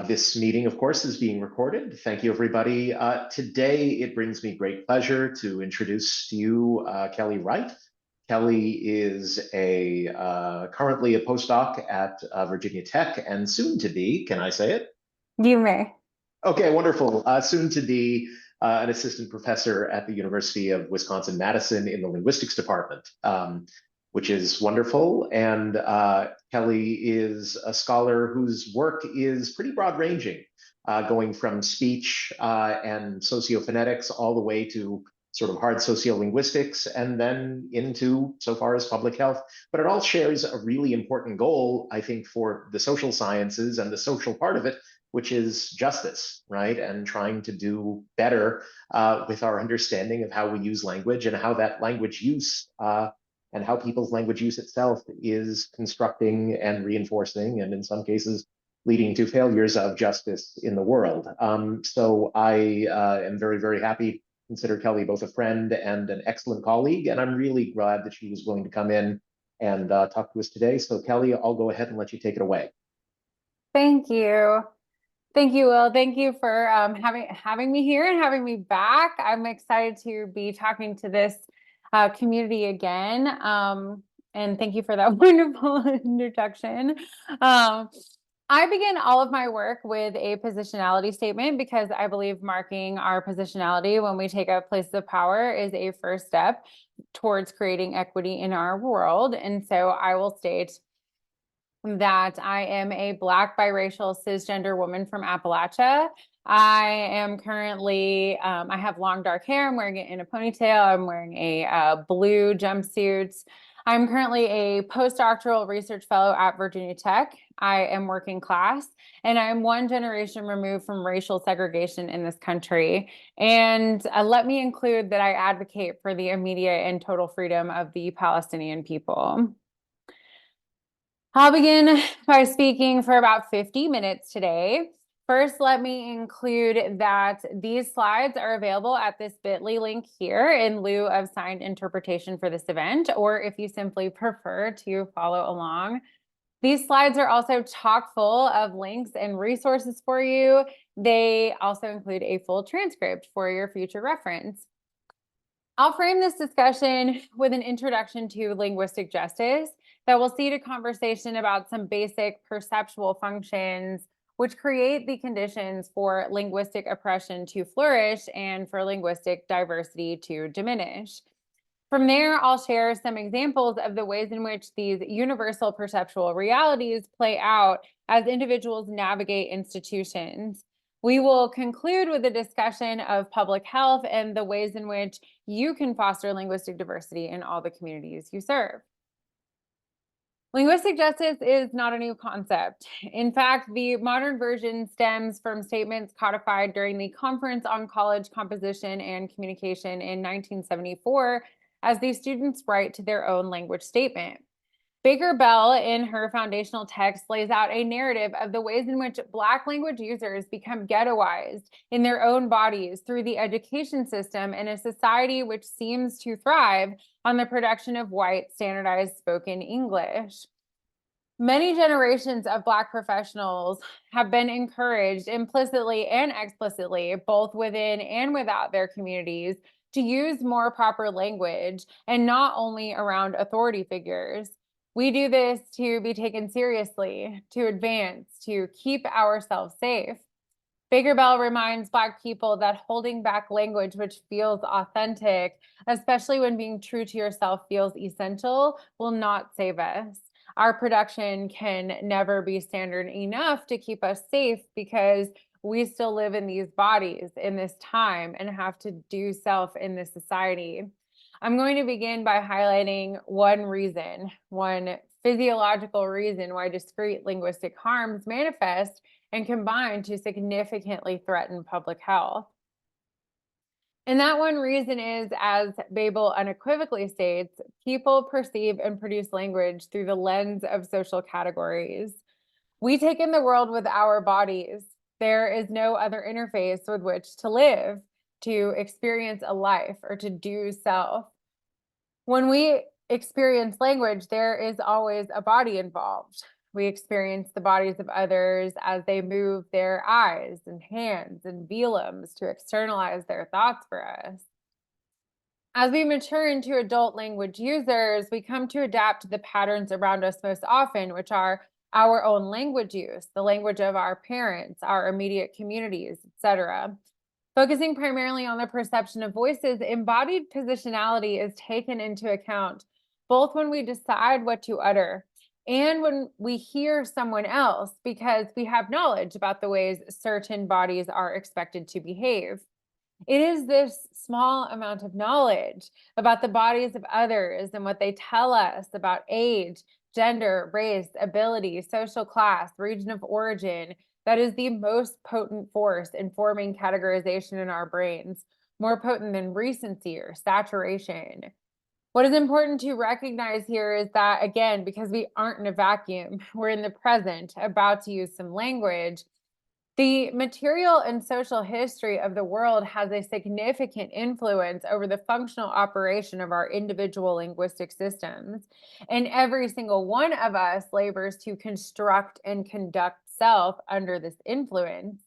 This meeting, of course, is being recorded. Thank you, everybody. Today, it brings me great pleasure to introduce to you Kelly Wright. Kelly is currently a postdoc at Virginia Tech and soon to be, can I say it? You may. Okay, wonderful. Soon to be an assistant professor at the University of Wisconsin-Madison in the linguistics department, which is wonderful. And Kelly is a scholar whose work is pretty broad-ranging, going from speech and sociophonetics all the way to sort of hard sociolinguistics, and then into, so far as public health. But it all shares a really important goal, I think, for the social sciences and the social part of it, which is justice, right? And trying to do better with our understanding of how we use language and how that language use and how people's language use itself is constructing and reinforcing, and in some cases, leading to failures of justice in the world. So I am very, very happy consider Kelly both a friend and an excellent colleague, and I'm really glad that she was willing to come in and talk to us today. So Kelly, I'll go ahead and let you take it away. Thank you. Thank you, Will. Thank you for having me here and having me back. I'm excited to be talking to this community again. And thank you for that wonderful introduction. I begin all of my work with a positionality statement because I believe marking our positionality when we take up places of power is a first step towards creating equity in our world. And so I will state that I am a Black biracial cisgender woman from Appalachia. I am currently, I have long dark hair. I'm wearing it in a ponytail. I'm wearing a blue jumpsuit. I'm currently a postdoctoral research fellow at Virginia Tech. I am working class, and I'm one generation removed from racial segregation in this country. And let me include that I advocate for the immediate and total freedom of the Palestinian people. I'll begin by speaking for about 50 minutes today. First, let me include that these slides are available at this bit.ly link here in lieu of signed interpretation for this event, or if you simply prefer to follow along. These slides are also chock full of links and resources for you. They also include a full transcript for your future reference. I'll frame this discussion with an introduction to linguistic justice that will seed a conversation about some basic perceptual functions which create the conditions for linguistic oppression to flourish and for linguistic diversity to diminish. From there, I'll share some examples of the ways in which these universal perceptual realities play out as individuals navigate institutions. We will conclude with a discussion of public health and the ways in which you can foster linguistic diversity in all the communities you serve. Linguistic justice is not a new concept. In fact, the modern version stems from statements codified during the Conference on College Composition and Communication in 1974 as the students write to their own language statement. Baker Bell, in her foundational text, lays out a narrative of the ways in which Black language users become ghettoized in their own bodies through the education system in a society which seems to thrive on the production of white standardized spoken English. Many generations of Black professionals have been encouraged implicitly and explicitly, both within and without their communities, to use more proper language and not only around authority figures. We do this to be taken seriously, to advance, to keep ourselves safe. Baker Bell reminds Black people that holding back language which feels authentic, especially when being true to yourself feels essential, will not save us. Our production can never be standard enough to keep us safe because we still live in these bodies in this time and have to do self in this society. I'm going to begin by highlighting one physiological reason why discrete linguistic harms manifest and combine to significantly threaten public health. And that one reason is, as Babel unequivocally states, people perceive and produce language through the lens of social categories. We take in the world with our bodies. There is no other interface with which to live, to experience a life, or to do self. When we experience language, there is always a body involved. We experience the bodies of others as they move their eyes and hands and velums to externalize their thoughts for us. As we mature into adult language users, we come to adapt to the patterns around us most often, which are our own language use, the language of our parents, our immediate communities, etc. Focusing primarily on the perception of voices, embodied positionality is taken into account both when we decide what to utter and when we hear someone else, because we have knowledge about the ways certain bodies are expected to behave. It is this small amount of knowledge about the bodies of others and what they tell us about age, gender, race, ability, social class, region of origin that is the most potent force in forming categorization in our brains, more potent than recency or saturation. What is important to recognize here is that, again, because we aren't in a vacuum, we're in the present, about to use some language. The material and social history of the world has a significant influence over the functional operation of our individual linguistic systems. And every single one of us labors to construct and conduct self under this influence.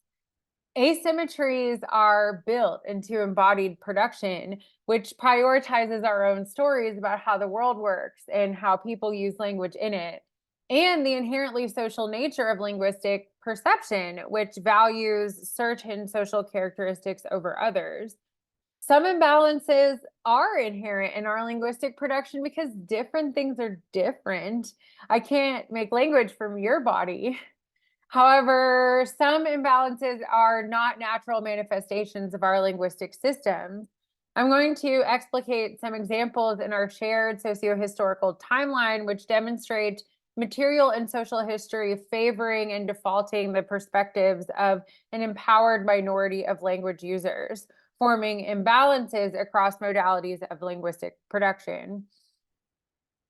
Asymmetries are built into embodied production, which prioritizes our own stories about how the world works and how people use language in it, and the inherently social nature of linguistic perception, which values certain social characteristics over others. Some imbalances are inherent in our linguistic production because different things are different. I can't make language from your body. However, some imbalances are not natural manifestations of our linguistic systems. I'm going to explicate some examples in our shared socio-historical timeline, which demonstrate material and social history favoring and defaulting the perspectives of an empowered minority of language users, forming imbalances across modalities of linguistic production.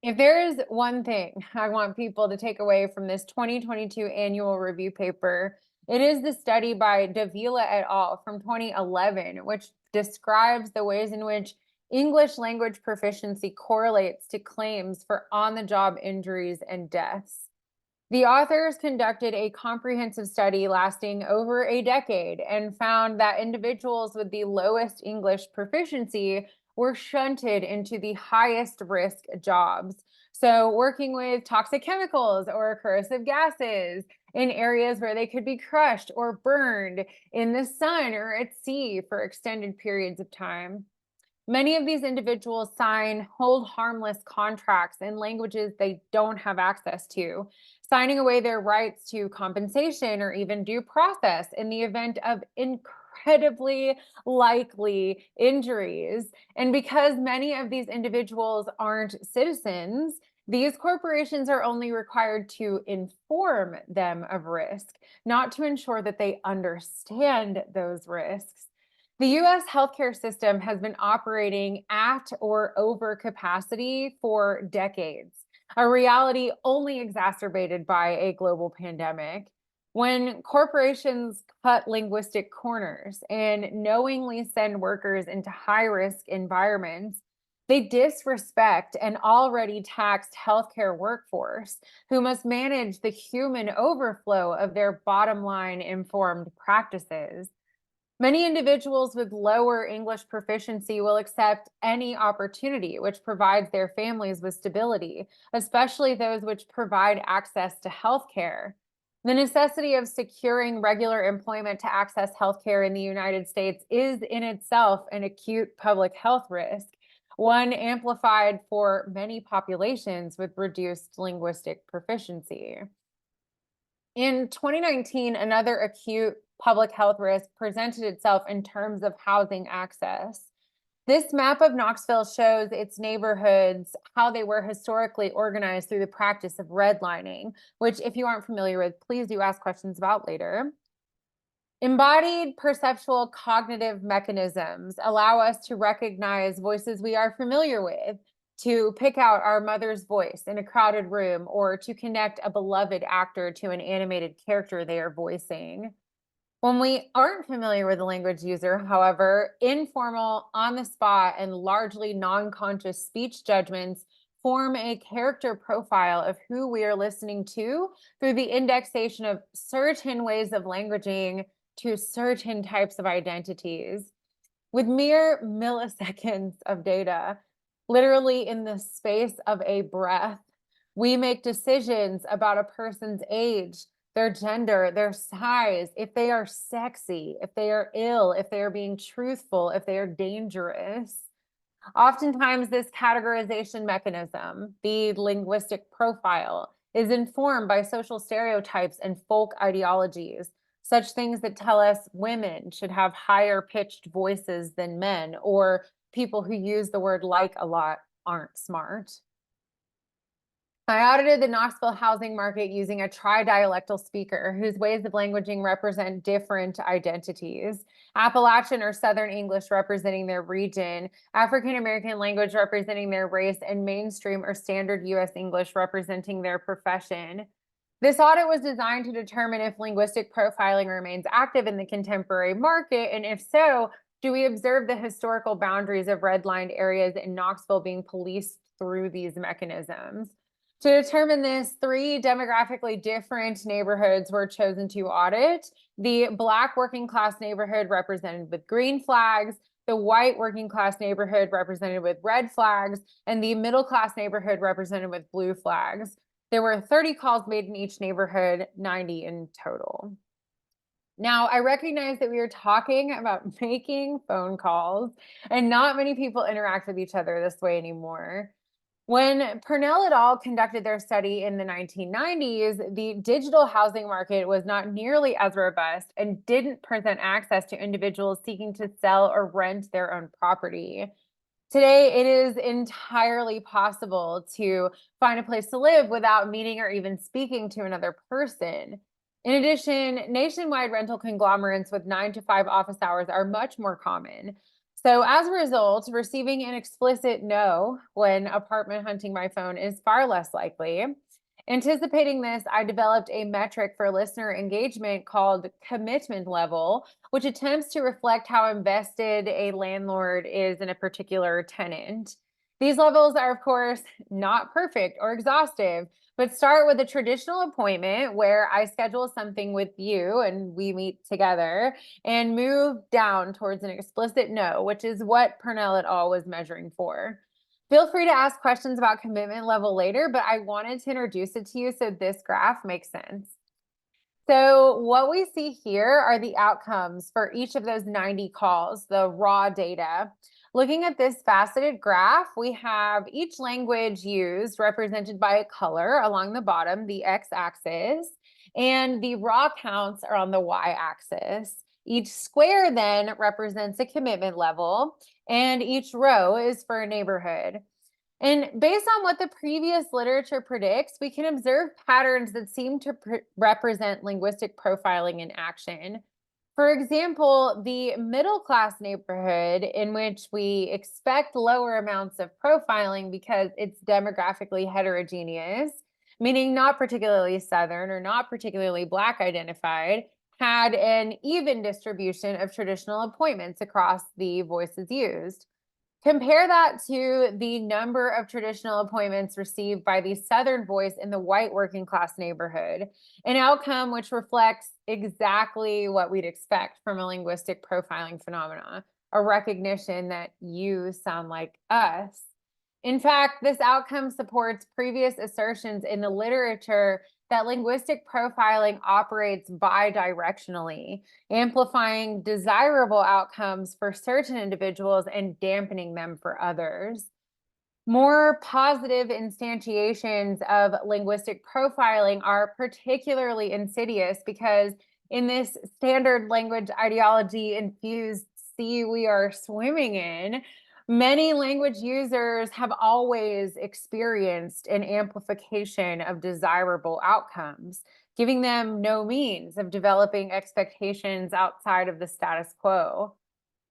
If there is one thing I want people to take away from this 2022 annual review paper, it is the study by Davila et al. From 2011, which describes the ways in which English language proficiency correlates to claims for on-the-job injuries and deaths. The authors conducted a comprehensive study lasting over a decade and found that individuals with the lowest English proficiency were shunted into the highest risk jobs. So, working with toxic chemicals or corrosive gases in areas where they could be crushed or burned in the sun or at sea for extended periods of time. Many of these individuals sign hold harmless contracts in languages they don't have access to, signing away their rights to compensation or even due process in the event of incredibly likely injuries. And because many of these individuals aren't citizens, these corporations are only required to inform them of risk, not to ensure that they understand those risks. The US healthcare system has been operating at or over capacity for decades, a reality only exacerbated by a global pandemic. When corporations cut linguistic corners and knowingly send workers into high-risk environments, they disrespect an already taxed healthcare workforce who must manage the human overflow of their bottom line informed practices. Many individuals with lower English proficiency will accept any opportunity which provides their families with stability, especially those which provide access to healthcare. The necessity of securing regular employment to access healthcare in the United States is in itself an acute public health risk, one amplified for many populations with reduced linguistic proficiency. In 2019, another acute public health risk presented itself in terms of housing access. This map of Knoxville shows its neighborhoods, how they were historically organized through the practice of redlining, which, if you aren't familiar with, please do ask questions about later. Embodied perceptual cognitive mechanisms allow us to recognize voices we are familiar with, to pick out our mother's voice in a crowded room, or to connect a beloved actor to an animated character they are voicing. When we aren't familiar with a language user, however, informal, on the spot, and largely non conscious speech judgments form a character profile of who we are listening to through the indexation of certain ways of languaging to certain types of identities. With mere milliseconds of data, literally in the space of a breath, we make decisions about a person's age, their gender, their size, if they are sexy, if they are ill, if they are being truthful, if they are dangerous. Oftentimes, this categorization mechanism, the linguistic profile, is informed by social stereotypes and folk ideologies, such things that tell us women should have higher pitched voices than men, or people who use the word like a lot aren't smart. I audited the Knoxville housing market using a tridialectal speaker whose ways of languaging represent different identities. Appalachian or Southern English representing their region, African American language representing their race, and mainstream or standard US English representing their profession. This audit was designed to determine if linguistic profiling remains active in the contemporary market, and if so, do we observe the historical boundaries of redlined areas in Knoxville being policed through these mechanisms? To determine this, 3 demographically different neighborhoods were chosen to audit. The Black working class neighborhood represented with green flags, the white working class neighborhood represented with red flags, and the middle class neighborhood represented with blue flags. There were 30 calls made in each neighborhood, 90 in total. Now, I recognize that we are talking about making phone calls, and not many people interact with each other this way anymore. When Purnell et al. Conducted their study in the 1990s, the digital housing market was not nearly as robust and didn't present access to individuals seeking to sell or rent their own property. Today, it is entirely possible to find a place to live without meeting or even speaking to another person. In addition, nationwide rental conglomerates with 9 to 5 office hours are much more common. So as a result, receiving an explicit no when apartment hunting by phone is far less likely. Anticipating this, I developed a metric for listener engagement called commitment level, which attempts to reflect how invested a landlord is in a particular tenant. These levels are, of course, not perfect or exhaustive, but start with a traditional appointment where I schedule something with you and we meet together, and move down towards an explicit no, which is what Purnell et al. Was measuring for. Feel free to ask questions about commitment level later, but I wanted to introduce it to you so this graph makes sense. So what we see here are the outcomes for each of those 90 calls, the raw data. Looking at this faceted graph, we have each language used represented by a color along the bottom, the x-axis, and the raw counts are on the y-axis. Each square then represents a commitment level, and each row is for a neighborhood. And based on what the previous literature predicts, we can observe patterns that seem to represent linguistic profiling in action. For example, the middle class neighborhood, in which we expect lower amounts of profiling because it's demographically heterogeneous, meaning not particularly Southern or not particularly Black identified, had an even distribution of traditional appointments across the voices used. Compare that to the number of traditional appointments received by the Southern voice in the white working class neighborhood, an outcome which reflects exactly what we'd expect from a linguistic profiling phenomena, a recognition that you sound like us. In fact, this outcome supports previous assertions in the literature that linguistic profiling operates bidirectionally, amplifying desirable outcomes for certain individuals and dampening them for others. More positive instantiations of linguistic profiling are particularly insidious because in this standard language ideology infused sea we are swimming in, many language users have always experienced an amplification of desirable outcomes, giving them no means of developing expectations outside of the status quo.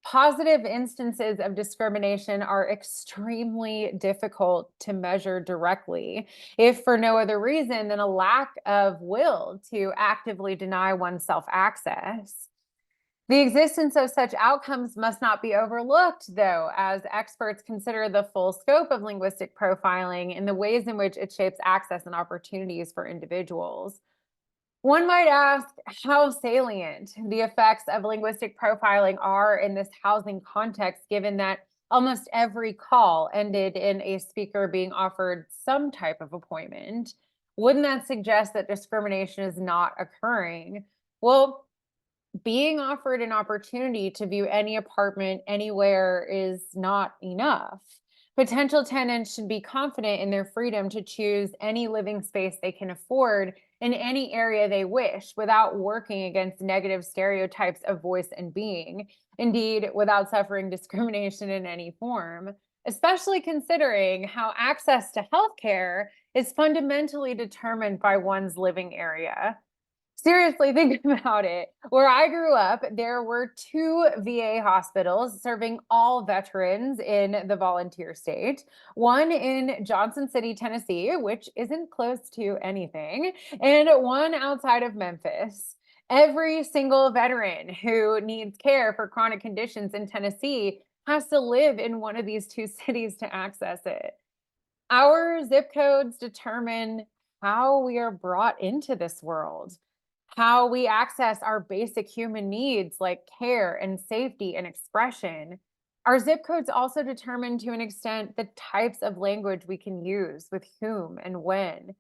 Positive instances of discrimination are extremely difficult to measure directly, if for no other reason than a lack of will to actively deny oneself access. The existence of such outcomes must not be overlooked, though, as experts consider the full scope of linguistic profiling and the ways in which it shapes access and opportunities for individuals. One might ask how salient the effects of linguistic profiling are in this housing context, given that almost every call ended in a speaker being offered some type of appointment. Wouldn't that suggest that discrimination is not occurring? Well, being offered an opportunity to view any apartment anywhere is not enough. Potential tenants should be confident in their freedom to choose any living space they can afford in any area they wish without working against negative stereotypes of voice and being, indeed, without suffering discrimination in any form, especially considering how access to healthcare is fundamentally determined by one's living area. Seriously, think about it. Where I grew up, there were two VA hospitals serving all veterans in the volunteer state. One in Johnson City, Tennessee, which isn't close to anything, and one outside of Memphis. Every single veteran who needs care for chronic conditions in Tennessee has to live in one of these two cities to access it. Our zip codes determine how we are brought into this world, how we access our basic human needs like care and safety and expression. Our zip codes also determine to an extent the types of language we can use with whom and when.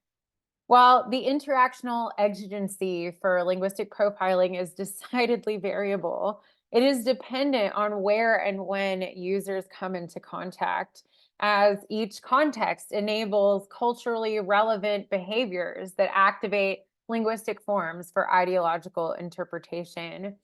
While the interactional exigency for linguistic profiling is decidedly variable, it is dependent on where and when users come into contact, as each context enables culturally relevant behaviors that activate linguistic forms for ideological interpretation.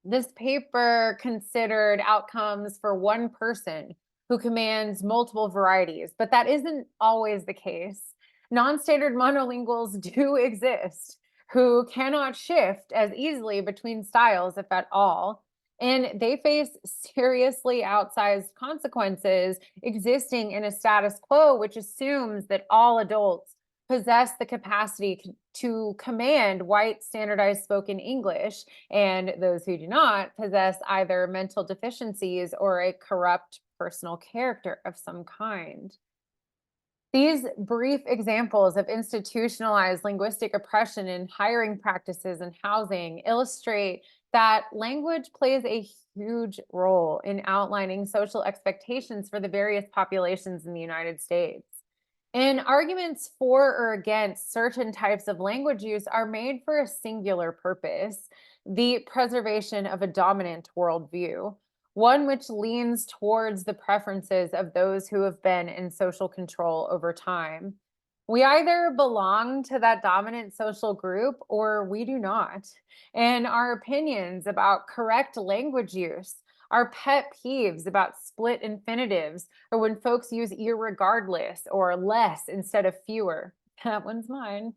This paper considered outcomes for one person who commands multiple varieties, but that isn't always the case. Non-standard monolinguals do exist who cannot shift as easily between styles, if at all, and they face seriously outsized consequences existing in a status quo, which assumes that all adults possess the capacity to command white standardized spoken English, and those who do not possess either mental deficiencies or a corrupt personal character of some kind. These brief examples of institutionalized linguistic oppression in hiring practices and housing illustrate that language plays a huge role in outlining social expectations for the various populations in the United States. And arguments for or against certain types of language use are made for a singular purpose: the preservation of a dominant worldview, one which leans towards the preferences of those who have been in social control over time. We either belong to that dominant social group or we do not. And our opinions about correct language use, our pet peeves about split infinitives, or when folks use irregardless or less instead of fewer. That one's mine.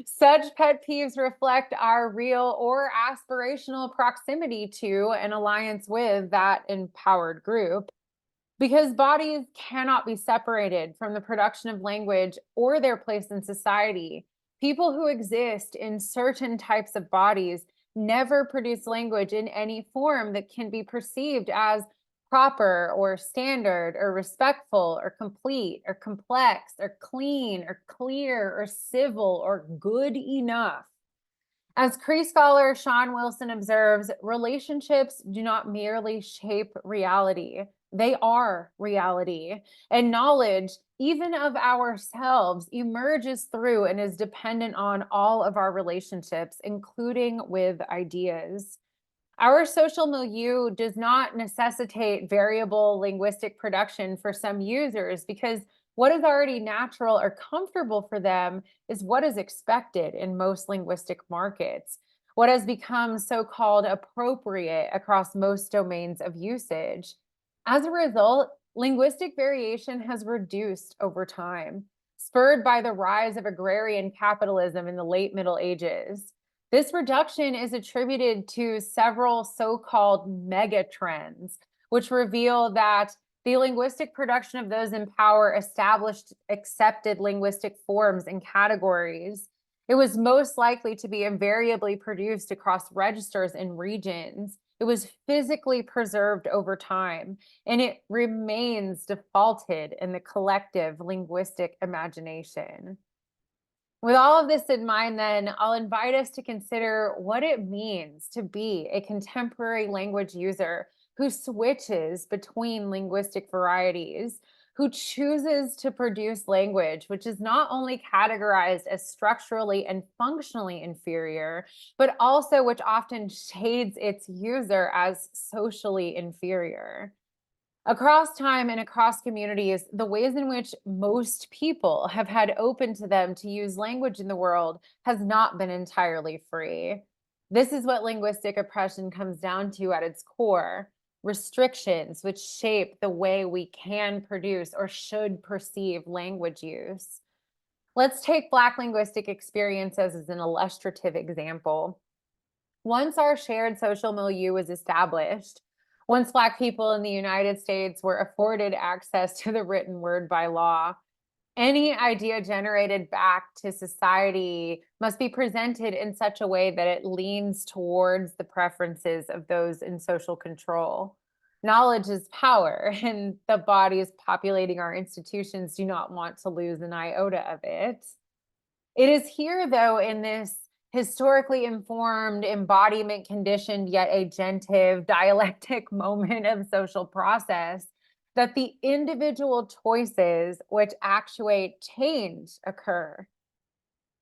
Such pet peeves reflect our real or aspirational proximity to an alliance with that empowered group. Because bodies cannot be separated from the production of language or their place in society, people who exist in certain types of bodies never produce language in any form that can be perceived as proper or standard or respectful or complete or complex or clean or clear or civil or good enough. As Cree scholar Sean Wilson observes, relationships do not merely shape reality, they are reality. And knowledge, even of ourselves, emerges through and is dependent on all of our relationships, including with ideas. Our social milieu does not necessitate variable linguistic production for some users because what is already natural or comfortable for them is what is expected in most linguistic markets. What has become so-called appropriate across most domains of usage. As a result, linguistic variation has reduced over time, spurred by the rise of agrarian capitalism in the late Middle Ages. This reduction is attributed to several so-called megatrends, which reveal that the linguistic production of those in power established accepted linguistic forms and categories. It was most likely to be invariably produced across registers and regions. It was physically preserved over time, and it remains defaulted in the collective linguistic imagination. With all of this in mind, then, I'll invite us to consider what it means to be a contemporary language user who switches between linguistic varieties, who chooses to produce language which is not only categorized as structurally and functionally inferior, but also which often shades its user as socially inferior. Across time and across communities, the ways in which most people have had open to them to use language in the world has not been entirely free. This is what linguistic oppression comes down to at its core: restrictions which shape the way we can produce or should perceive language use. Let's take Black linguistic experiences as an illustrative example. Once our shared social milieu was established, once Black people in the United States were afforded access to the written word by law, any idea generated back to society must be presented in such a way that it leans towards the preferences of those in social control. Knowledge is power, and the bodies populating our institutions do not want to lose an iota of it. It is here, though, in this historically informed, embodiment conditioned, yet agentive, dialectic moment of social process, that the individual choices which actuate change occur.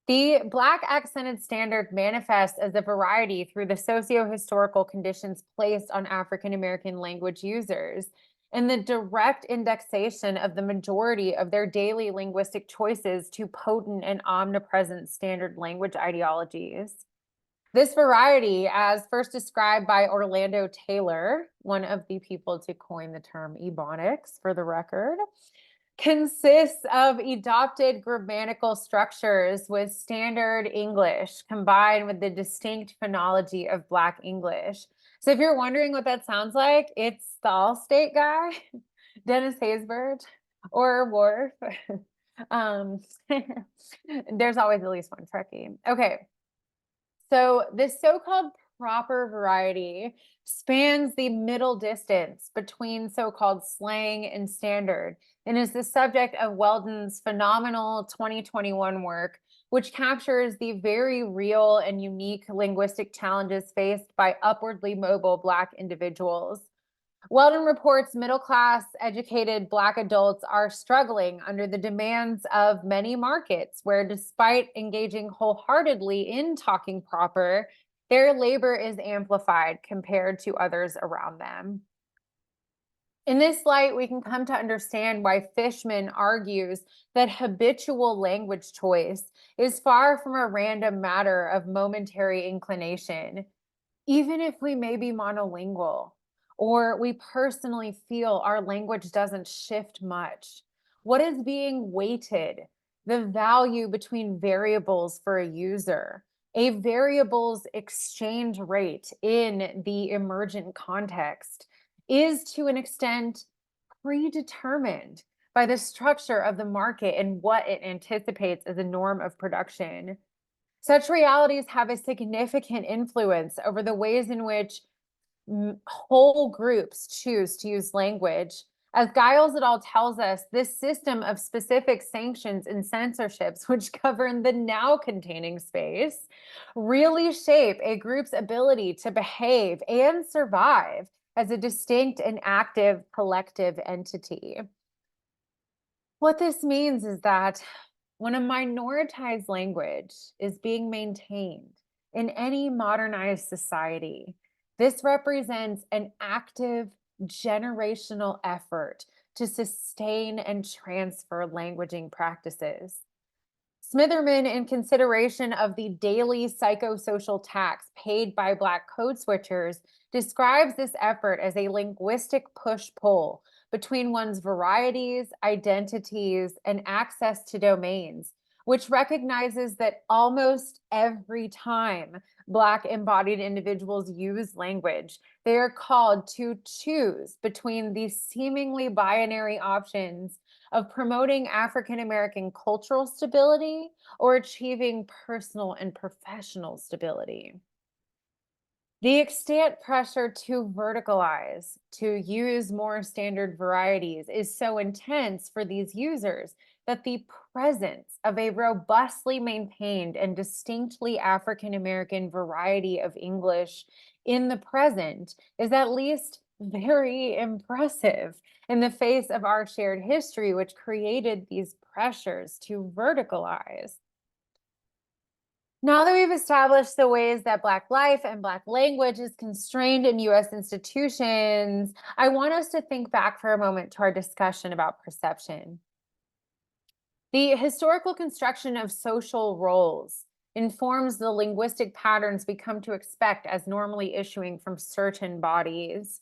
The Black accented standard manifests as a variety through the socio-historical conditions placed on African American language users and the direct indexation of the majority of their daily linguistic choices to potent and omnipresent standard language ideologies. This variety, as first described by Orlando Taylor, one of the people to coin the term ebonics for the record, consists of adopted grammatical structures with standard English combined with the distinct phonology of Black English. So if you're wondering what that sounds like, it's the Allstate guy, Dennis Haysbert, or Worf. um, there's always at least one Trekkie. Okay, so this so-called proper variety spans the middle distance between so-called slang and standard and is the subject of Weldon's phenomenal 2021 work, which captures the very real and unique linguistic challenges faced by upwardly mobile Black individuals. Weldon reports middle-class, educated Black adults are struggling under the demands of many markets where, despite engaging wholeheartedly in talking proper, their labor is amplified compared to others around them. In this light, we can come to understand why Fishman argues that habitual language choice is far from a random matter of momentary inclination. Even if we may be monolingual, or we personally feel our language doesn't shift much, what is being weighted? The value between variables for a user, a variable's exchange rate in the emergent context, is to an extent predetermined by the structure of the market and what it anticipates as a norm of production. Such realities have a significant influence over the ways in which whole groups choose to use language. As Giles et al. Tells us, this system of specific sanctions and censorships, which govern the now containing space, really shape a group's ability to behave and survive as a distinct and active collective entity. What this means is that when a minoritized language is being maintained in any modernized society, this represents an active generational effort to sustain and transfer languaging practices. Smitherman, in consideration of the daily psychosocial tax paid by Black code switchers, describes this effort as a linguistic push-pull between one's varieties, identities, and access to domains, which recognizes that almost every time Black embodied individuals use language, they are called to choose between these seemingly binary options of promoting African American cultural stability or achieving personal and professional stability. The extant pressure to verticalize, to use more standard varieties, is so intense for these users that the presence of a robustly maintained and distinctly African American variety of English in the present is at least very impressive in the face of our shared history, which created these pressures to verticalize. Now that we've established the ways that Black life and Black language is constrained in US institutions, I want us to think back for a moment to our discussion about perception. The historical construction of social roles informs the linguistic patterns we come to expect as normally issuing from certain bodies.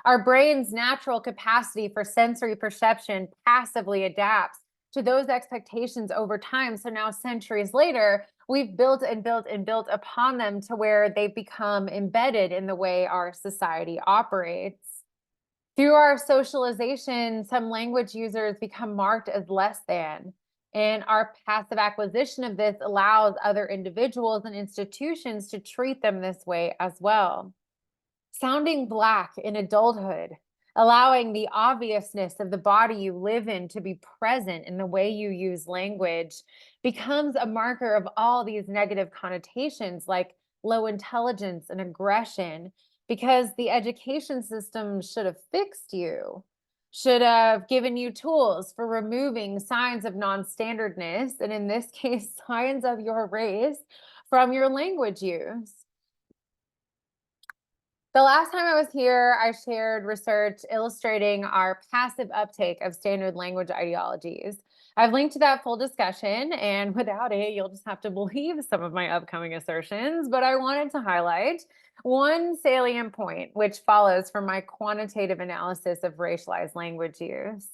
Our brain's natural capacity for sensory perception passively adapts to those expectations over time. So now, centuries later, we've built and built and built upon them to where they become embedded in the way our society operates. Through our socialization, some language users become marked as less than. And our passive acquisition of this allows other individuals and institutions to treat them this way as well. Sounding Black in adulthood, allowing the obviousness of the body you live in to be present in the way you use language, becomes a marker of all these negative connotations like low intelligence and aggression, because the education system should have fixed you, should have given you tools for removing signs of non-standardness, and in this case, signs of your race, from your language use. The last time I was here, I shared research illustrating our passive uptake of standard language ideologies. I've linked to that full discussion, and without it, you'll just have to believe some of my upcoming assertions. But I wanted to highlight one salient point, which follows from my quantitative analysis of racialized language use.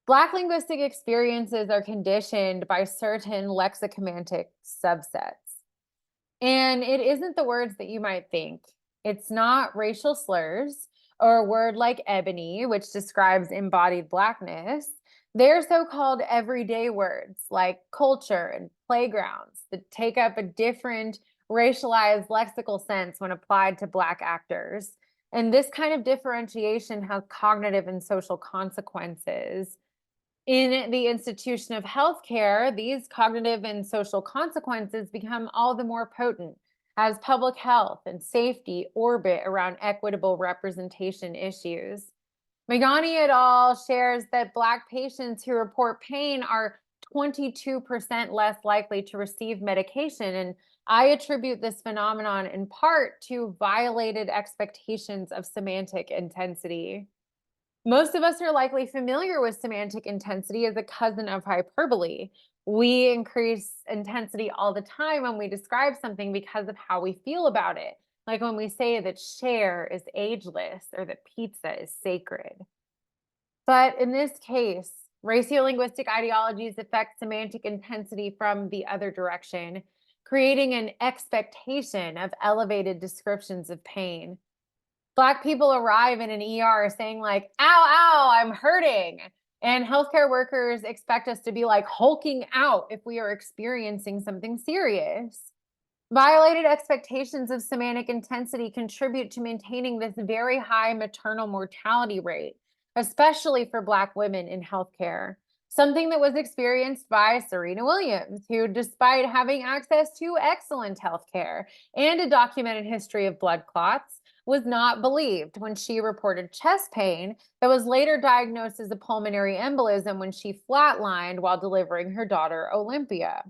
Black linguistic experiences are conditioned by certain lexicomantic subsets. And it isn't the words that you might think. It's not racial slurs or a word like ebony, which describes embodied Blackness. They're so-called everyday words like culture and playgrounds that take up a different racialized lexical sense when applied to Black actors. And this kind of differentiation has cognitive and social consequences. In the institution of healthcare, these cognitive and social consequences become all the more potent as public health and safety orbit around equitable representation issues. Megani et al. Shares that Black patients who report pain are 22% less likely to receive medication. And I attribute this phenomenon in part to violated expectations of semantic intensity. Most of us are likely familiar with semantic intensity as a cousin of hyperbole. We increase intensity all the time when we describe something because of how we feel about it. Like when we say that share is ageless or that pizza is sacred. But in this case, racial-linguistic ideologies affect semantic intensity from the other direction, creating an expectation of elevated descriptions of pain. Black people arrive in an ER saying like, ow, ow, I'm hurting. And healthcare workers expect us to be like hulking out if we are experiencing something serious. Violated expectations of semantic intensity contribute to maintaining this very high maternal mortality rate, especially for Black women in healthcare. Something that was experienced by Serena Williams, who, despite having access to excellent healthcare and a documented history of blood clots, was not believed when she reported chest pain that was later diagnosed as a pulmonary embolism when she flatlined while delivering her daughter Olympia.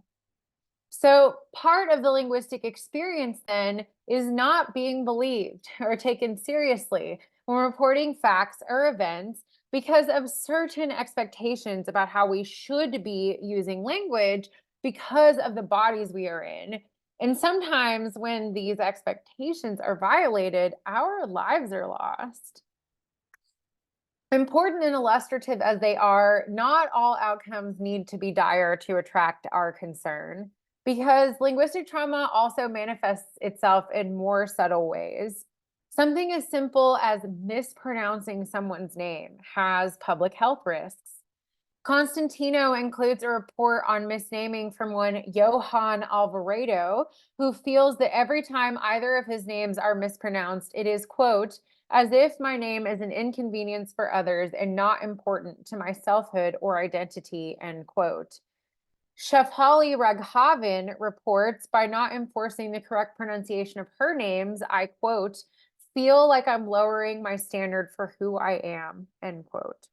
So part of the linguistic experience then is not being believed or taken seriously when reporting facts or events because of certain expectations about how we should be using language because of the bodies we are in. And sometimes when these expectations are violated, our lives are lost. Important and illustrative as they are, not all outcomes need to be dire to attract our concern, because linguistic trauma also manifests itself in more subtle ways. Something as simple as mispronouncing someone's name has public health risks. Constantino includes a report on misnaming from one Johann Alvarado, who feels that every time either of his names are mispronounced, it is, quote, as if my name is an inconvenience for others and not important to my selfhood or identity, end quote. Shefali Raghavan reports, by not enforcing the correct pronunciation of her names, I, quote, feel like I'm lowering my standard for who I am, end quote.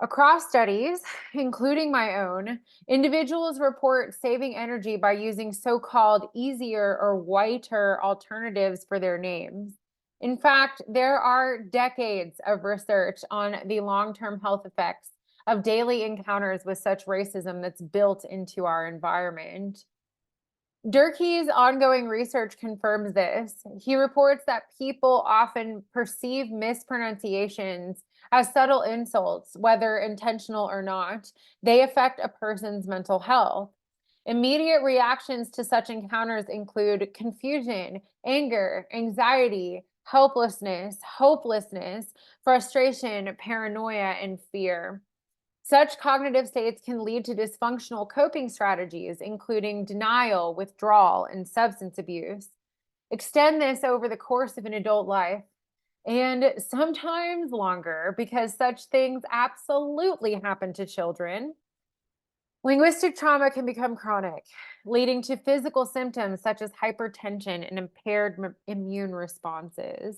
Across studies, including my own, individuals report saving energy by using so-called easier or whiter alternatives for their names. In fact, there are decades of research on the long-term health effects of daily encounters with such racism that's built into our environment. Durkee's ongoing research confirms this. He reports that people often perceive mispronunciations as subtle insults, whether intentional or not. They affect a person's mental health. Immediate reactions to such encounters include confusion, anger, anxiety, helplessness, hopelessness, frustration, paranoia, and fear. Such cognitive states can lead to dysfunctional coping strategies, including denial, withdrawal, and substance abuse. Extend this over the course of an adult life, and sometimes longer, because such things absolutely happen to children. Linguistic trauma can become chronic, leading to physical symptoms such as hypertension and impaired immune responses.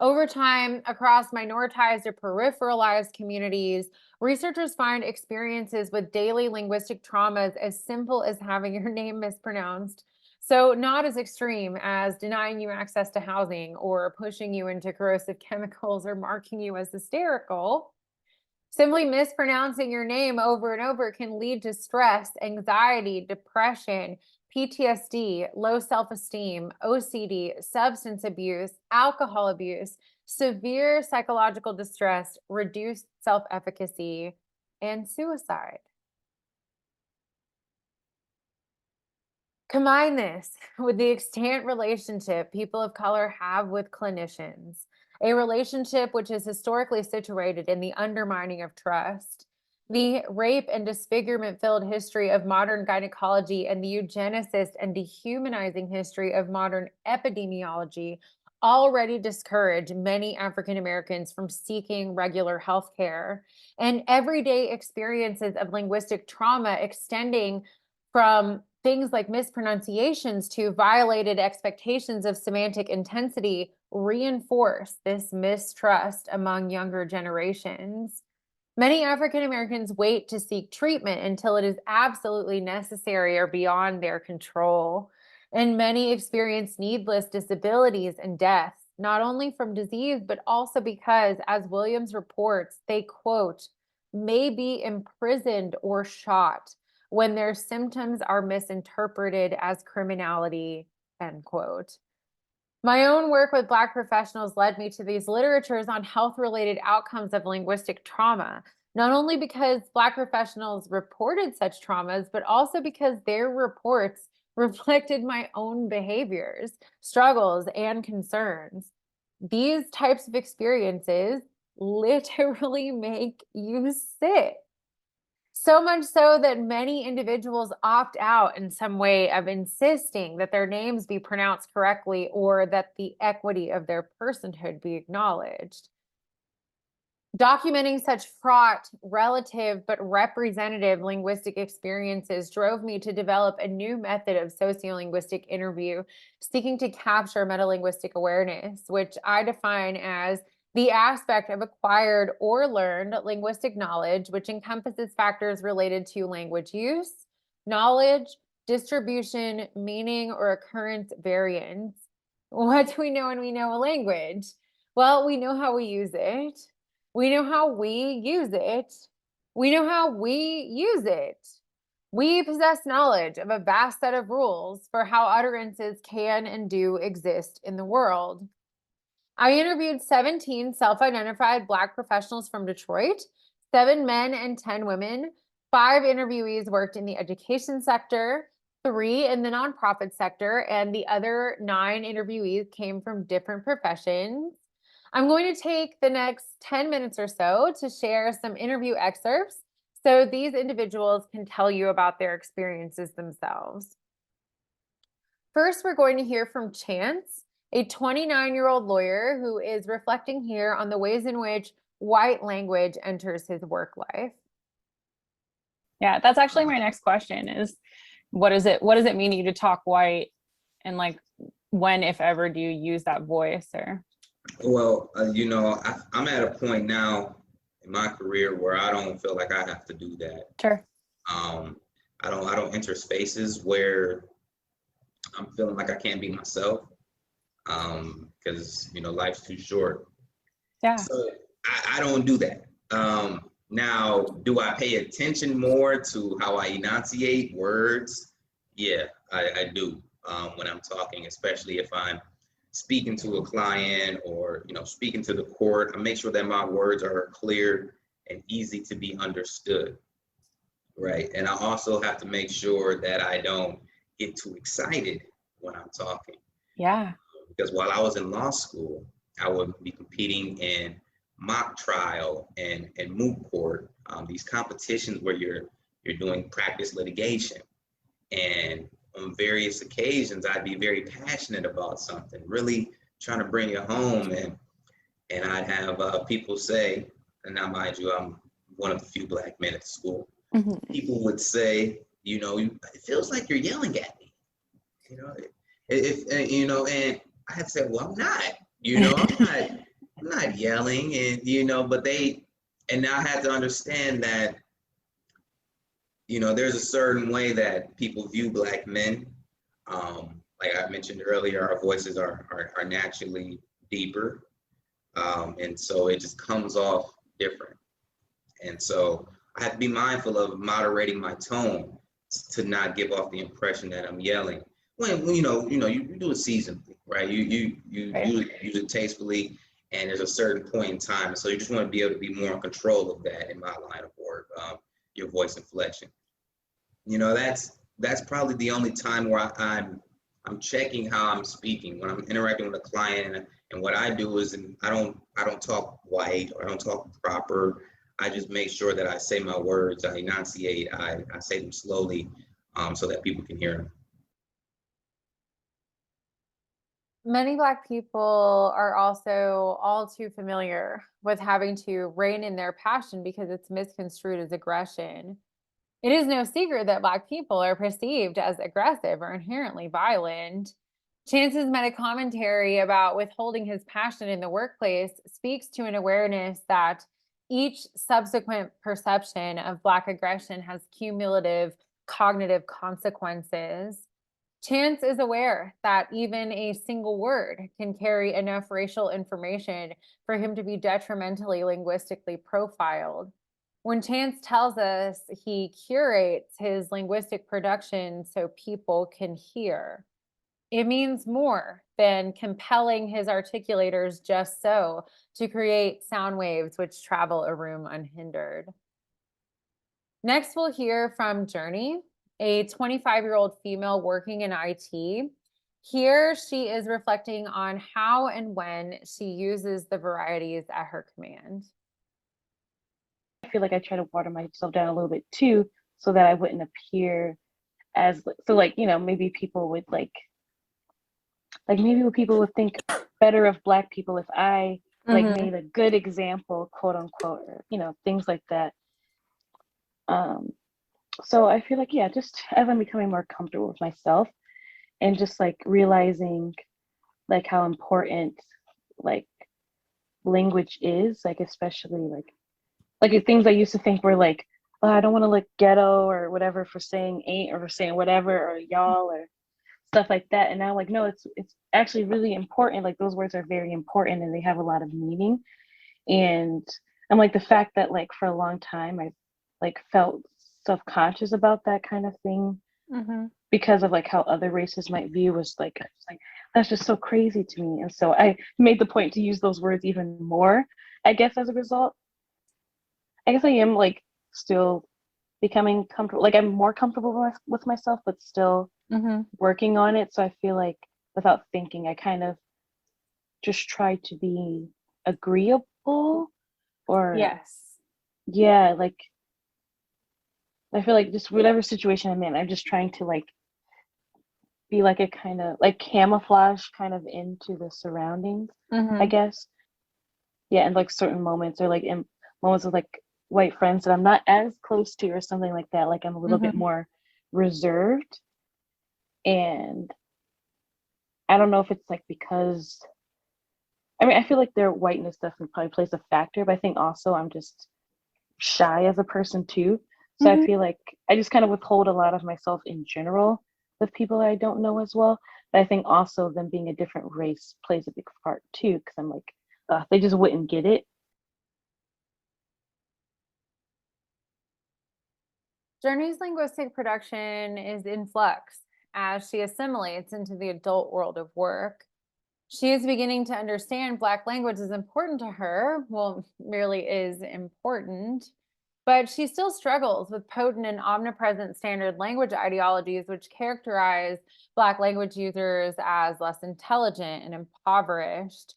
Over time, across minoritized or peripheralized communities, researchers find experiences with daily linguistic traumas as simple as having your name mispronounced. So, not as extreme as denying you access to housing or pushing you into corrosive chemicals or marking you as hysterical. Simply mispronouncing your name over and over can lead to stress, anxiety, depression, PTSD, low self esteem, OCD, substance abuse, alcohol abuse, severe psychological distress, reduced self efficacy, and suicide. Combine this with the extant relationship people of color have with clinicians, a relationship which is historically situated in the undermining of trust, the rape and disfigurement filled history of modern gynecology, and the eugenicist and dehumanizing history of modern epidemiology already discourage many African Americans from seeking regular health care. And everyday experiences of linguistic trauma extending from things like mispronunciations to violated expectations of semantic intensity reinforce this mistrust among younger generations. Many African Americans wait to seek treatment until it is absolutely necessary or beyond their control. And many experience needless disabilities and deaths, not only from disease, but also because, as Williams reports, they, quote, may be imprisoned or shot when their symptoms are misinterpreted as criminality, end quote. My own work with Black professionals led me to these literatures on health-related outcomes of linguistic trauma, not only because Black professionals reported such traumas, but also because their reports reflected my own behaviors, struggles, and concerns. These types of experiences literally make you sick. So much so that many individuals opt out in some way of insisting that their names be pronounced correctly or that the equity of their personhood be acknowledged. Documenting such fraught, relative, but representative linguistic experiences drove me to develop a new method of sociolinguistic interview, seeking to capture metalinguistic awareness, which I define as the aspect of acquired or learned linguistic knowledge, which encompasses factors related to language use, knowledge, distribution, meaning, or occurrence variance. What do we know when we know a language? Well, we know how we use it. We know how we use it. We know how we use it. We possess knowledge of a vast set of rules for how utterances can and do exist in the world. I interviewed 17 self-identified Black professionals from Detroit, 7 men and 10 women. 5 interviewees worked in the education sector, 3 in the nonprofit sector, and the other 9 interviewees came from different professions. I'm going to take the next 10 minutes or so to share some interview excerpts so these individuals can tell you about their experiences themselves. First, we're going to hear from Chance, a 29-year-old lawyer who is reflecting here on the ways in which white language enters his work life. Yeah, that's actually my next question is what does it mean to you to talk white, and like when, if ever, do you use that voice? Or Well, I'm at a point now in my career where I don't feel like I have to do that. sure. I don't enter spaces where I'm feeling like I can't be myself, because life's too short. Yeah. So I don't do that. Now, do I pay attention more to how I enunciate words? Yeah, I do. When I'm talking, especially if I'm speaking to a client or speaking to the court, I make sure that my words are clear and easy to be understood, right? And I also have to make sure that I don't get too excited when I'm talking. Yeah. Because while I was in law school, I would be competing in mock trial and moot court, these competitions where you're doing practice litigation. And on various occasions, I'd be very passionate about something, really trying to bring it home. And I'd have people say, and now mind you, I'm one of the few Black men at the school. Mm-hmm. People would say, it feels like you're yelling at me. And I had to say, well, I'm not. I'm not yelling, and but and now I had to understand that there's a certain way that people view Black men. Like I mentioned earlier, our voices are naturally deeper, and so it just comes off different. And so I have to be mindful of moderating my tone to not give off the impression that I'm yelling. When you do it seasonably, right? You Right. use it tastefully, and there's a certain point in time. And so you just want to be able to be more in control of that in my line of work, your voice inflection. That's probably the only time where I'm checking how I'm speaking when I'm interacting with a client. And what I do is I don't talk white, or I don't talk proper. I just make sure that I say my words, I enunciate, I say them slowly, so that people can hear them. Many Black people are also all too familiar with having to rein in their passion because it's misconstrued as aggression. It is no secret that Black people are perceived as aggressive or inherently violent. Chance's meta commentary about withholding his passion in the workplace speaks to an awareness that each subsequent perception of Black aggression has cumulative cognitive consequences. Chance is aware that even a single word can carry enough racial information for him to be detrimentally linguistically profiled. When Chance tells us he curates his linguistic production so people can hear, it means more than compelling his articulators just so to create sound waves which travel a room unhindered. Next, we'll hear from Journey, a 25-year-old female working in IT. Here, she is reflecting on how and when she uses the varieties at her command. I feel like I try to water myself down a little bit too, so that I wouldn't appear as maybe people would maybe people would think better of Black people if I made a good example, quote unquote, or things like that. So I feel like, yeah, just as I'm becoming more comfortable with myself and just realizing how important language is, especially the things I used to think were oh, I don't want to look ghetto or whatever for saying ain't or for saying whatever or y'all or stuff like that. And now no, it's actually really important. Those words are very important and they have a lot of meaning. And I'm the fact that for a long time I felt self-conscious about that kind of thing because of how other races might view was that's just so crazy to me. And so I made the point to use those words even more, I guess. As a result, I guess I am still becoming comfortable. I'm more comfortable with myself, but still working on it. So I feel without thinking, I kind of just try to be agreeable, or Yes. yeah, like I feel like just whatever situation I'm in, I'm just trying to like be like a kind of like camouflage kind of into the surroundings, I Mhm. guess. Yeah, and like certain moments, or like in moments with like white friends that I'm not as close to or something like that, like I'm a little bit Mhm. more reserved. And I don't know if it's like because I mean I feel like their whiteness definitely probably plays a factor, but I think also I'm just shy as a person too. So I Mhm. feel like I just kind of withhold a lot of myself in general with people I don't know as well. But I think also them being a different race plays a big part too, because I'm like, they just wouldn't get it. Journey's linguistic production is in flux as she assimilates into the adult world of work. She is beginning to understand Black language is important to her. Well, merely is important, but she still struggles with potent and omnipresent standard language ideologies, which characterize Black language users as less intelligent and impoverished.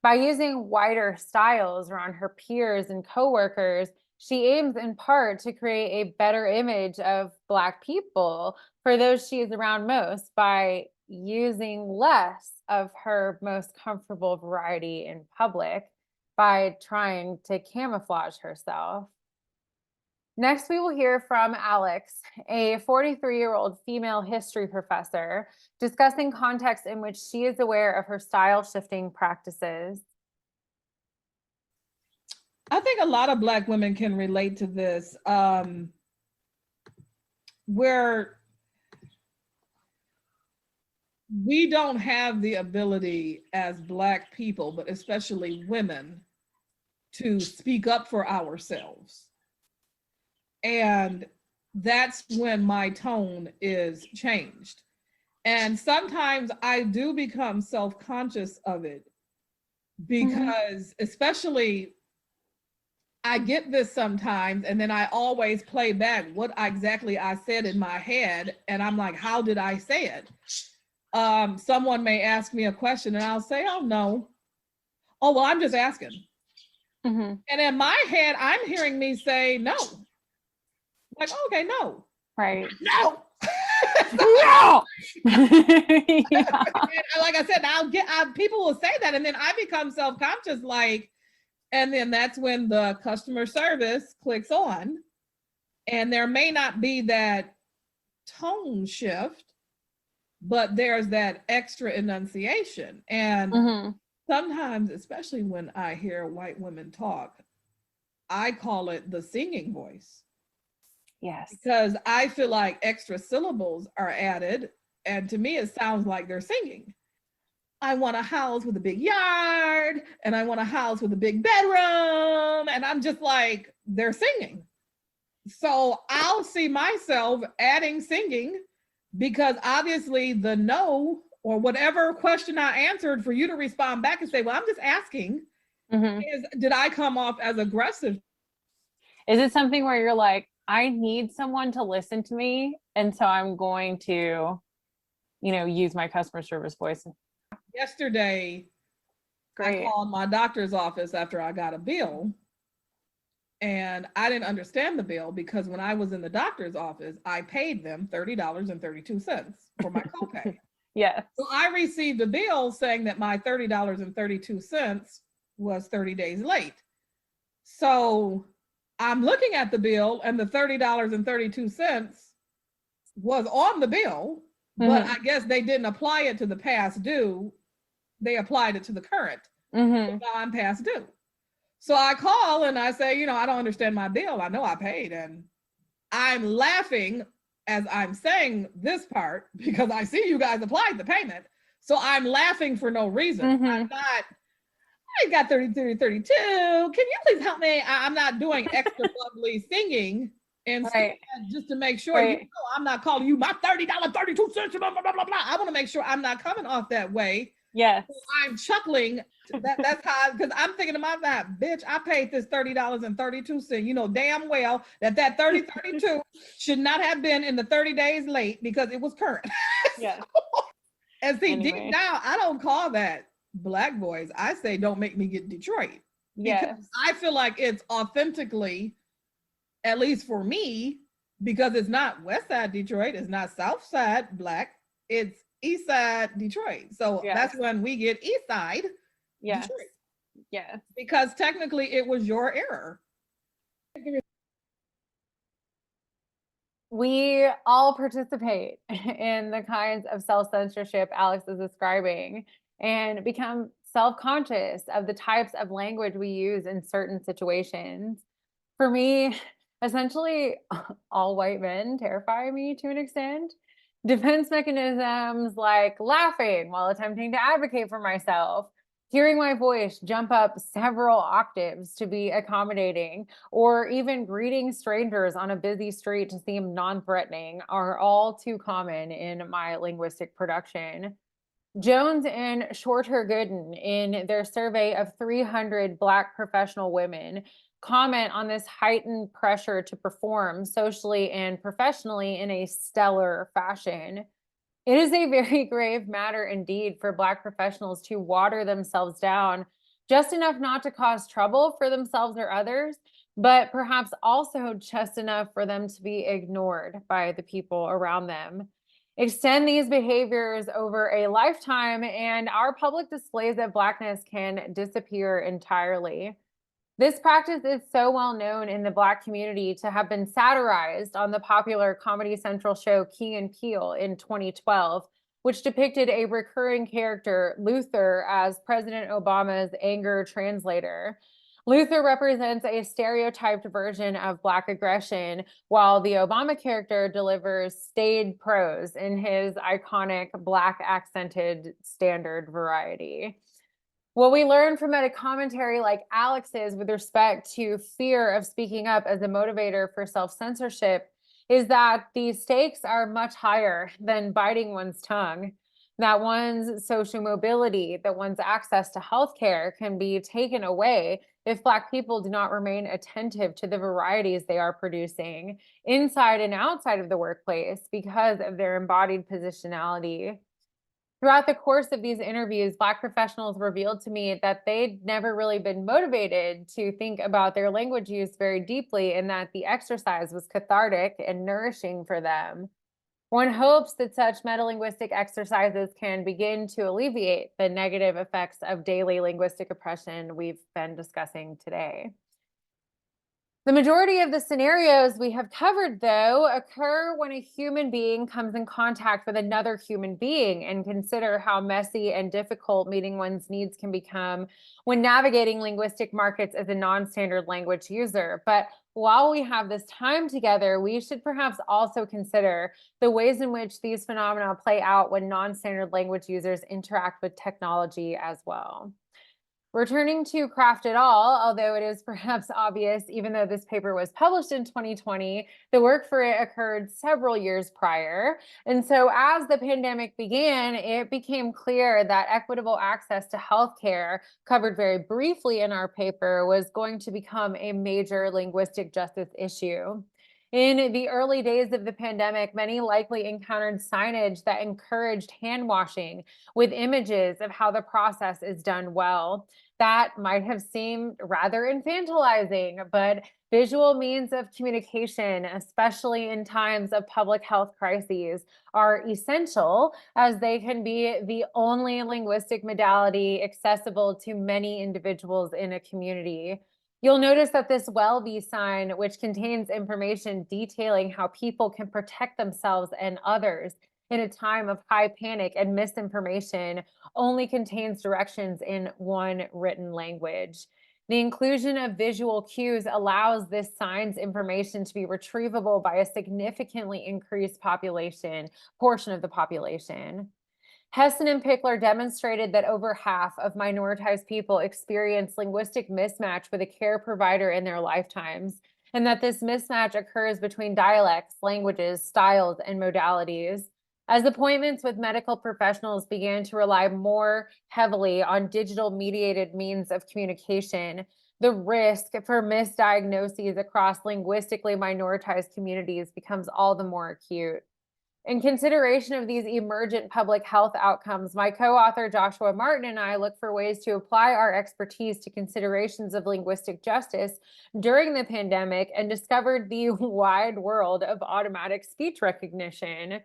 By using wider styles around her peers and coworkers, she aims in part to create a better image of Black people for those she is around most by using less of her most comfortable variety in public by trying to camouflage herself. Next, we will hear from Alex, a 43-year-old female history professor, discussing contexts in which she is aware of her style shifting practices. I think a lot of Black women can relate to this, where we don't have the ability as Black people, but especially women, to speak up for ourselves. And that's when my tone is changed. And sometimes I do become self-conscious of it because, especially, I get this sometimes, and then I always play back what exactly I said in my head. And I'm like, how did I say it? Someone may ask me a question and I'll say, oh, no. Oh, well, I'm just asking. Mm-hmm. And in my head, I'm hearing me say no. Like, okay, no. Right. No. No. Yeah. And like I said, people will say that, and then I become self-conscious, like, and then that's when the customer service clicks on, and there may not be that tone shift, but there's that extra enunciation. And Mm-hmm. sometimes, especially when I hear white women talk, I call it the singing voice. Yes. Because I feel like extra syllables are added, and to me it sounds like they're singing. I want a house with a big yard, and I want a house with a big bedroom, and I'm just like, they're singing. So I'll see myself adding singing, because obviously the no, or whatever question I answered, for you to respond back and say, well, I'm just asking, did I come off as aggressive? Is it something where you're like, I need someone to listen to me, and so I'm going to, use my customer service voice? Yesterday, Great. I called my doctor's office after I got a bill, and I didn't understand the bill because when I was in the doctor's office, I paid them $30.32 for my copay. Yes. So I received a bill saying that my $30.32 was 30 days late. So I'm looking at the bill, and the $30.32 was on the bill, but I guess they didn't apply it to the past due. They applied it to the current. So now I'm past due. So I call and I say, I don't understand my bill. I know I paid. And I'm laughing as I'm saying this part because I see you guys applied the payment. So I'm laughing for no reason. I'm not, I got 33, 32. Can you please help me? I'm not doing extra bubbly singing. Instead, just to make sure, I'm not calling you my $30.32, blah, blah, blah, blah, blah. I want to make sure I'm not coming off that way. Yes. So I'm chuckling. That's how, because I'm thinking to myself, bitch, I paid this $30.32. You know damn well that $30.32 should not have been in the 30 days late because it was current. Yeah. And see, deep down, I don't call that Black voice, I say don't make me get Detroit. Yes. Because I feel like it's authentically, at least for me, because it's not West Side Detroit, it's not South Side Black, it's East Side Detroit. So Yes. that's when we get East Side Yes. Detroit. Yes. Because technically it was your error. We all participate in the kinds of self-censorship Alex is describing and become self-conscious of the types of language we use in certain situations. For me, essentially, all white men terrify me to an extent. Defense mechanisms like laughing while attempting to advocate for myself, hearing my voice jump up several octaves to be accommodating, or even greeting strangers on a busy street to seem non-threatening are all too common in my linguistic production. Jones and Shorter Gooden, in their survey of 300 Black professional women, comment on this heightened pressure to perform socially and professionally in a stellar fashion. It is a very grave matter indeed for Black professionals to water themselves down just enough not to cause trouble for themselves or others, but perhaps also just enough for them to be ignored by the people around them. Extend these behaviors over a lifetime, and our public displays of Blackness can disappear entirely. This practice is so well known in the Black community to have been satirized on the popular Comedy Central show Key and Peele in 2012, which depicted a recurring character, Luther, as President Obama's anger translator. Luther represents a stereotyped version of Black aggression, while the Obama character delivers staid prose in his iconic Black accented standard variety. What we learn from a commentary like Alex's with respect to fear of speaking up as a motivator for self-censorship is that the stakes are much higher than biting one's tongue, that one's social mobility, that one's access to healthcare can be taken away if Black people do not remain attentive to the varieties they are producing inside and outside of the workplace because of their embodied positionality. Throughout the course of these interviews, Black professionals revealed to me that they'd never really been motivated to think about their language use very deeply, and that the exercise was cathartic and nourishing for them. One hopes that such metalinguistic exercises can begin to alleviate the negative effects of daily linguistic oppression we've been discussing today. The majority of the scenarios we have covered, though, occur when a human being comes in contact with another human being, and consider how messy and difficult meeting one's needs can become when navigating linguistic markets as a non-standard language user. But while we have this time together, we should perhaps also consider the ways in which these phenomena play out when non-standard language users interact with technology as well. Returning to Craft It All, although it is perhaps obvious, even though this paper was published in 2020, the work for it occurred several years prior. And so as the pandemic began, it became clear that equitable access to healthcare, covered very briefly in our paper, was going to become a major linguistic justice issue. In the early days of the pandemic, many likely encountered signage that encouraged hand washing with images of how the process is done well. That might have seemed rather infantilizing, but visual means of communication, especially in times of public health crises, are essential, as they can be the only linguistic modality accessible to many individuals in a community. You'll notice that this Well Be sign, which contains information detailing how people can protect themselves and others in a time of high panic and misinformation, only contains directions in one written language. The inclusion of visual cues allows this sign's information to be retrievable by a significantly increased portion of the population. Heston and Pickler demonstrated that over half of minoritized people experience linguistic mismatch with a care provider in their lifetimes, and that this mismatch occurs between dialects, languages, styles, and modalities. As appointments with medical professionals began to rely more heavily on digital mediated means of communication, the risk for misdiagnoses across linguistically minoritized communities becomes all the more acute. In consideration of these emergent public health outcomes, my co-author Joshua Martin and I look for ways to apply our expertise to considerations of linguistic justice during the pandemic and discovered the wide world of automatic speech recognition.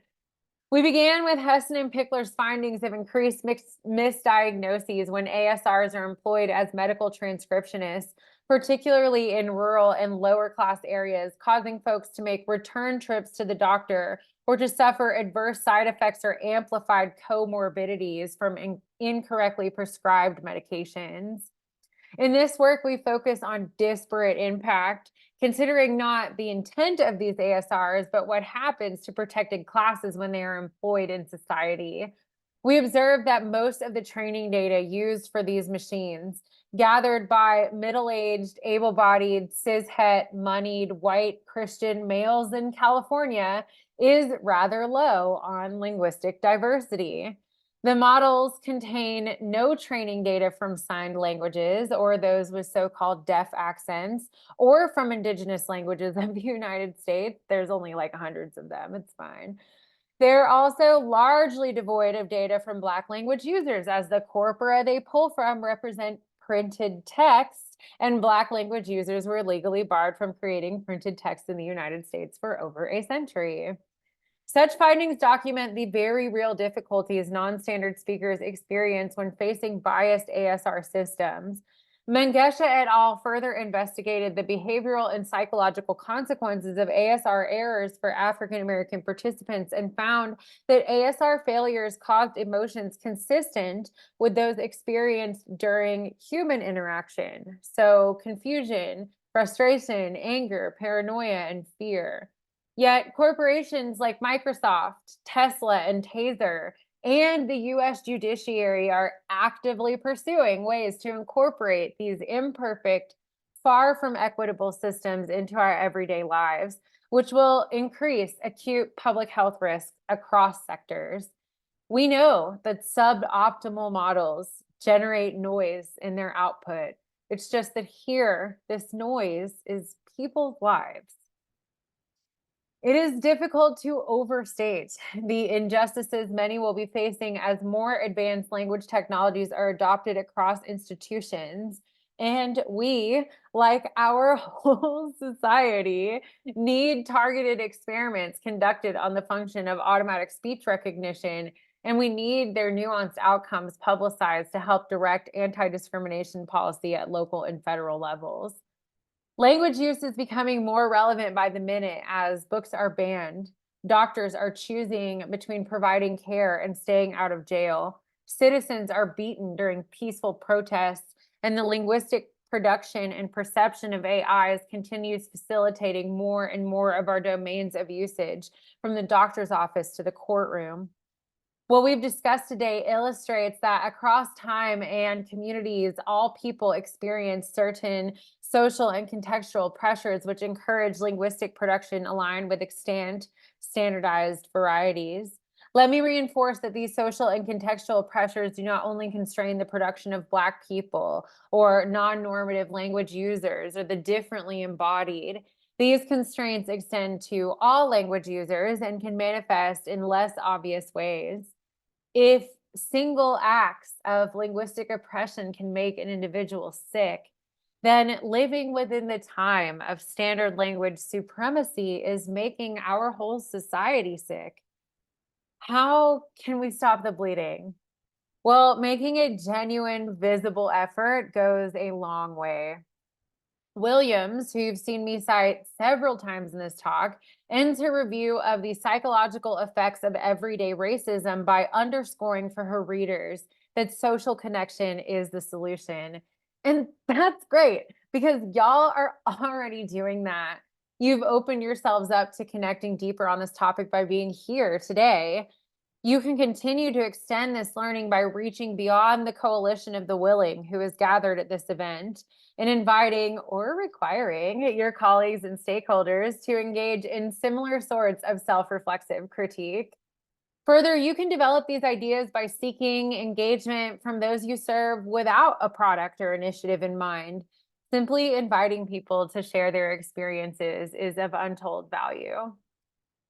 We began with Heston and Pickler's findings of increased misdiagnoses when ASRs are employed as medical transcriptionists, particularly in rural and lower class areas, causing folks to make return trips to the doctor or to suffer adverse side effects or amplified comorbidities from incorrectly prescribed medications. In this work, we focus on disparate impact, considering not the intent of these ASRs, but what happens to protected classes when they are employed in society. We observe that most of the training data used for these machines, gathered by middle-aged, able-bodied, cishet, moneyed, white Christian males in California, is rather low on linguistic diversity. The models contain no training data from signed languages or those with so-called deaf accents or from indigenous languages of the United States. There's only like hundreds of them, it's fine. They're also largely devoid of data from Black language users, as the corpora they pull from represent printed text, and Black language users were legally barred from creating printed text in the United States for over a century. Such findings document the very real difficulties non-standard speakers experience when facing biased ASR systems. Mengesha et al. Further investigated the behavioral and psychological consequences of ASR errors for African American participants and found that ASR failures caused emotions consistent with those experienced during human interaction. So confusion, frustration, anger, paranoia, and fear. Yet corporations like Microsoft, Tesla, and Taser, and the US judiciary are actively pursuing ways to incorporate these imperfect, far from equitable systems into our everyday lives, which will increase acute public health risks across sectors. We know that suboptimal models generate noise in their output. It's just that here, this noise is people's lives. It is difficult to overstate the injustices many will be facing as more advanced language technologies are adopted across institutions. And we, like our whole society, need targeted experiments conducted on the function of automatic speech recognition, and we need their nuanced outcomes publicized to help direct anti-discrimination policy at local and federal levels. Language use is becoming more relevant by the minute as books are banned. Doctors are choosing between providing care and staying out of jail. Citizens are beaten during peaceful protests, and the linguistic production and perception of AIs continues facilitating more and more of our domains of usage, from the doctor's office to the courtroom. What we've discussed today illustrates that across time and communities, all people experience certain social and contextual pressures which encourage linguistic production aligned with extant standardized varieties. Let me reinforce that these social and contextual pressures do not only constrain the production of Black people or non-normative language users or the differently embodied. These constraints extend to all language users and can manifest in less obvious ways. If single acts of linguistic oppression can make an individual sick, then living within the time of standard language supremacy is making our whole society sick. How can we stop the bleeding? Well, making a genuine, visible effort goes a long way. Williams, who you've seen me cite several times in this talk, ends her review of the psychological effects of everyday racism by underscoring for her readers that social connection is the solution. And that's great because y'all are already doing that. You've opened yourselves up to connecting deeper on this topic by being here today. You can continue to extend this learning by reaching beyond the coalition of the willing who is gathered at this event and inviting or requiring your colleagues and stakeholders to engage in similar sorts of self-reflexive critique. Further, you can develop these ideas by seeking engagement from those you serve without a product or initiative in mind. Simply inviting people to share their experiences is of untold value.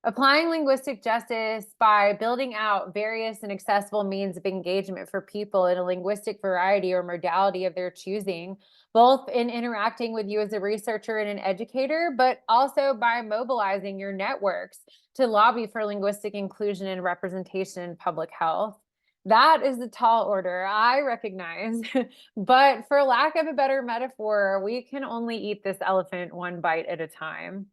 Applying linguistic justice by building out various and accessible means of engagement for people in a linguistic variety or modality of their choosing, both in interacting with you as a researcher and an educator, but also by mobilizing your networks to lobby for linguistic inclusion and representation in public health. That is a tall order, I recognize, but for lack of a better metaphor, we can only eat this elephant one bite at a time.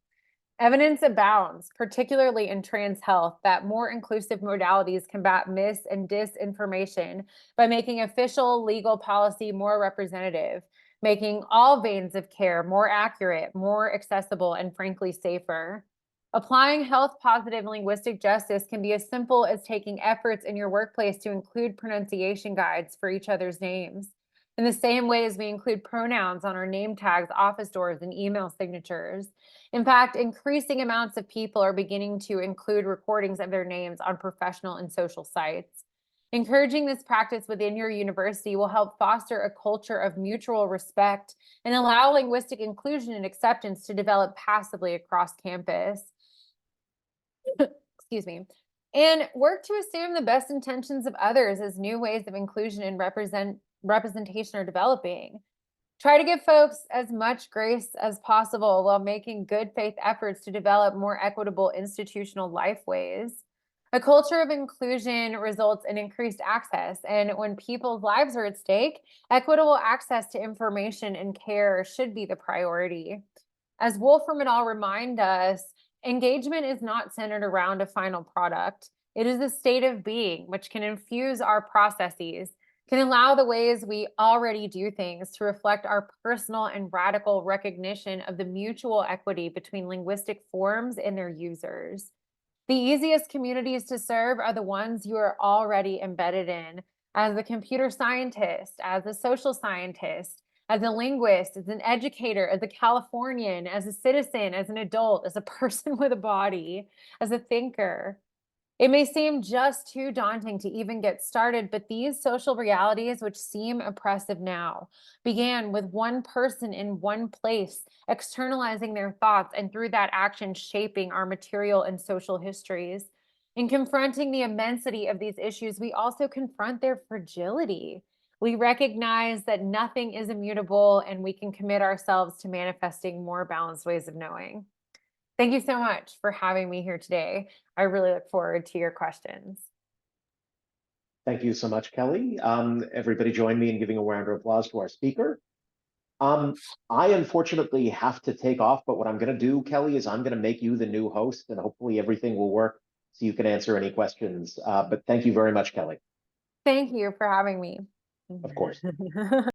Evidence abounds, particularly in trans health, that more inclusive modalities combat mis and disinformation by making official legal policy more representative, making all veins of care more accurate, more accessible, and frankly safer. Applying health positive linguistic justice can be as simple as taking efforts in your workplace to include pronunciation guides for each other's names, in the same way as we include pronouns on our name tags, office doors, and email signatures. In fact, increasing amounts of people are beginning to include recordings of their names on professional and social sites. Encouraging this practice within your university will help foster a culture of mutual respect and allow linguistic inclusion and acceptance to develop passively across campus. Excuse me. And work to assume the best intentions of others as new ways of inclusion and representation are developing. Try to give folks as much grace as possible while making good faith efforts to develop more equitable institutional lifeways. A culture of inclusion results in increased access, and when people's lives are at stake, equitable access to information and care should be the priority. As Wolfram et al. Remind us, engagement is not centered around a final product. It is a state of being which can infuse our processes, can allow the ways we already do things to reflect our personal and radical recognition of the mutual equity between linguistic forms and their users. The easiest communities to serve are the ones you are already embedded in, as a computer scientist, as a social scientist, as a linguist, as an educator, as a Californian, as a citizen, as an adult, as a person with a body, as a thinker. It may seem just too daunting to even get started, but these social realities, which seem oppressive now, began with one person in one place, externalizing their thoughts, and through that action, shaping our material and social histories. In confronting the immensity of these issues, we also confront their fragility. We recognize that nothing is immutable, and we can commit ourselves to manifesting more balanced ways of knowing. Thank you so much for having me here today. I really look forward to your questions. Thank you so much, Kelly. Everybody join me in giving a round of applause to our speaker. I unfortunately have to take off, but what I'm going to do, Kelly, is I'm going to make you the new host, and hopefully everything will work so you can answer any questions. But thank you very much, Kelly. Thank you for having me. Of course.